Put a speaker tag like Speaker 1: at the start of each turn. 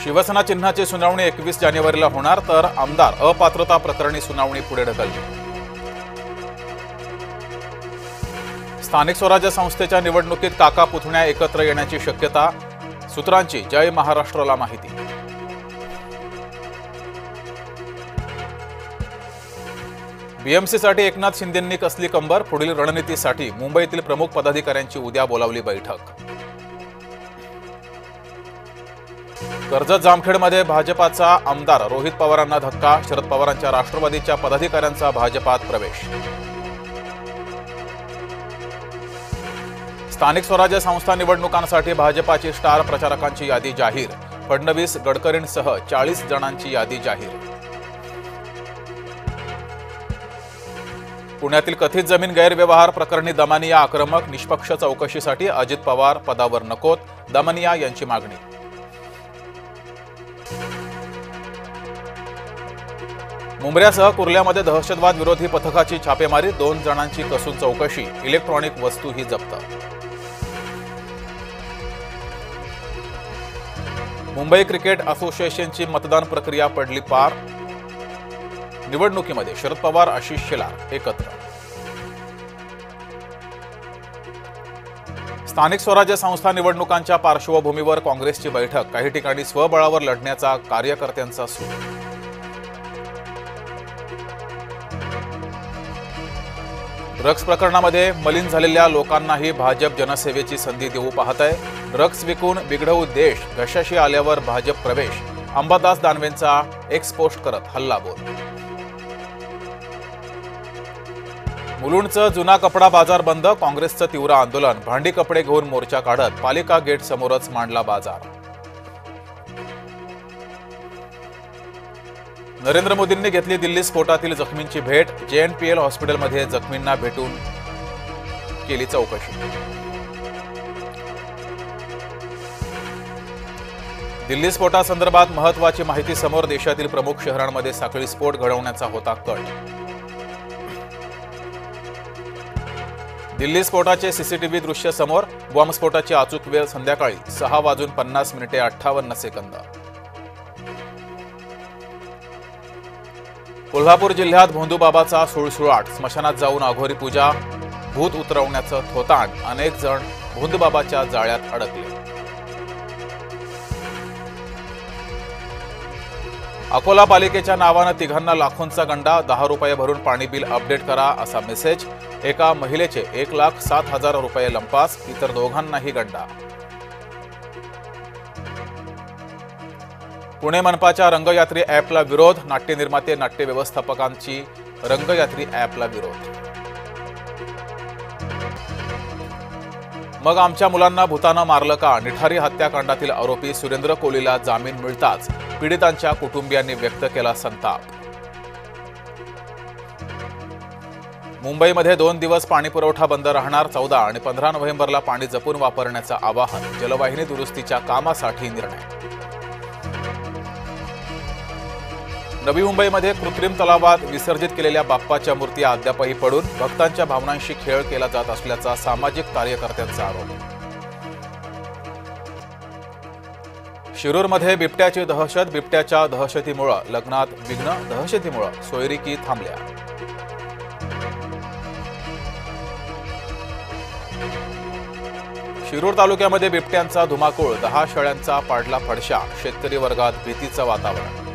Speaker 1: शिवसेना चिन्हाची सुनावणी 21 जानेवारीला होणार, तर आमदार अपात्रता प्रकरणी सुनावणी पुढे ढकलली। स्थानिक स्वराज्य संस्थेच्या निवडणुकीत काका पुतण्या एकत्र येण्याची शक्यता, सूत्रांची जय महाराष्ट्राला माहिती। बीएमसीसाठी एकनाथ शिंदेंनी कसली कंबर, पुढील रणनीतीसाठी मुंबईतील प्रमुख पदाधिकाऱ्यांची उद्या बोलावली बैठक। कर्जत जामखेडमध्ये भाजपाचा आमदार रोहित पवारांना धक्का, शरद पवारांच्या राष्ट्रवादीच्या पदाधिकाऱ्यांचा भाजपात प्रवेश। स्थानिक स्वराज्य संस्था निवडणुकांसाठी भाजपाची स्टार प्रचारकांची यादी जाहीर, फडणवीस गडकरींसह 40 जणांची यादी जाहीर। पुण्यातील कथित जमीन गैरव्यवहार प्रकरणी दमानिया आक्रमक, निष्पक्ष चौकशीसाठी अजित पवार पदावर नकोत, दमानिया यांची मागणी। मुंबऱ्यासह कुर्ल्यामध्ये दहशतवाद विरोधी पथकाची छापेमारी, 2 जणांची कसून चौकशी, इलेक्ट्रॉनिक वस्तूही जप्त। मुंबई क्रिकेट असोसिएशनची मतदान प्रक्रिया पडली पार, निवडणुकीमध्ये शरद पवार आशिष शेलार एकत्र। स्थानिक स्वराज्य संस्था निवडणुकांच्या पार्श्वभूमीवर काँग्रेसची बैठक, काही ठिकाणी स्वबळावर लढण्याचा कार्यकर्त्यांचा सूर। ड्रग्स प्रकरणामध्ये मलिन झालेल्या लोकांनाही भाजप जनसेवेची संधी देऊ पाहत आहे। ड्रग्स विकून बिघडवू देश, घशाशी आल्यावर भाजप प्रवेश, अंबादास दानवेंचा एक्स पोस्ट करत हल्लाबोल। मुलुंडचं जुना कपडा बाजार बंद, काँग्रेसचं तीव्र आंदोलन, भांडी कपडे घेऊन मोर्चा काढत पालिका गेट समोरच मांडला बाजार। नरेंद्र मोदींनी घेतली दिल्ली स्फोटातील जखमींची भेट, जेएनपीएल हॉस्पिटलमध्ये जखमींना भेटून केली चौकशी। दिल्ली स्फोटासंदर्भात महत्त्वाची माहिती समोर, देशातील प्रमुख शहरांमध्ये साखळी स्फोट घडवण्याचा होता कट। दिल्ली स्फोटाचे सीसीटीव्ही दृश्य समोर, बॉम्बस्फोटाची अचूक वेळ संध्याकाळी 6:50 कोल्हापूर जिल्ह्यात भोंदूबाबाचा सुळसुळाट, स्मशानात जाऊन अघोरी पूजा, भूत उतरवण्याचं थोतांड, अनेक जण भोंदूबाबाच्या जाळ्यात अडकले। अकोला पालिकेच्या नावानं तिघांना लाखोंचा गंडा, 10 रुपये भरून पाणी बिल अपडेट करा असा मेसेज, एका महिलेचे 1,07,000 रुपये लंपास, इतर दोघांनाही गंडा। पुणे मनपाच्या रंगयात्री ॲपला विरोध, नाट्य निर्माते नाट्य व्यवस्थापकांची रंगयात्री ॲपला विरोध। मग आमच्या मुलांना भूतानं मारलं का, निठारी हत्याकांडातील आरोपी सुरेंद्र कोलीला जामीन मिळताच पीडितांच्या कुटुंबियांनी व्यक्त केला संताप। मुंबईमध्ये 2 दिवस पाणीपुरवठा बंद राहणार, 14 आणि 15 नोव्हेंबरला पाणी जपून वापरण्याचं आवाहन, जलवाहिनी दुरुस्तीच्या कामासाठी निर्णय। नवी मुंबईमध्ये कृत्रिम तलावात विसर्जित केलेल्या बाप्पाच्या मूर्ती अद्यापही पडून, भक्तांच्या भावनांशी खेळ केला जात असल्याचा सामाजिक कार्यकर्त्यांचा आरोप। शिरूरमध्ये बिबट्याची दहशत, बिबट्याच्या दहशतीमुळे लग्नात विघ्न, दहशतीमुळे सोयरिकी थांबल्या। शिरूर तालुक्यामध्ये बिबट्यांचा धुमाकूळ, 10 शेळ्यांचा पाडला फडशा, शेतकरी वर्गात भीतीचं वातावरण।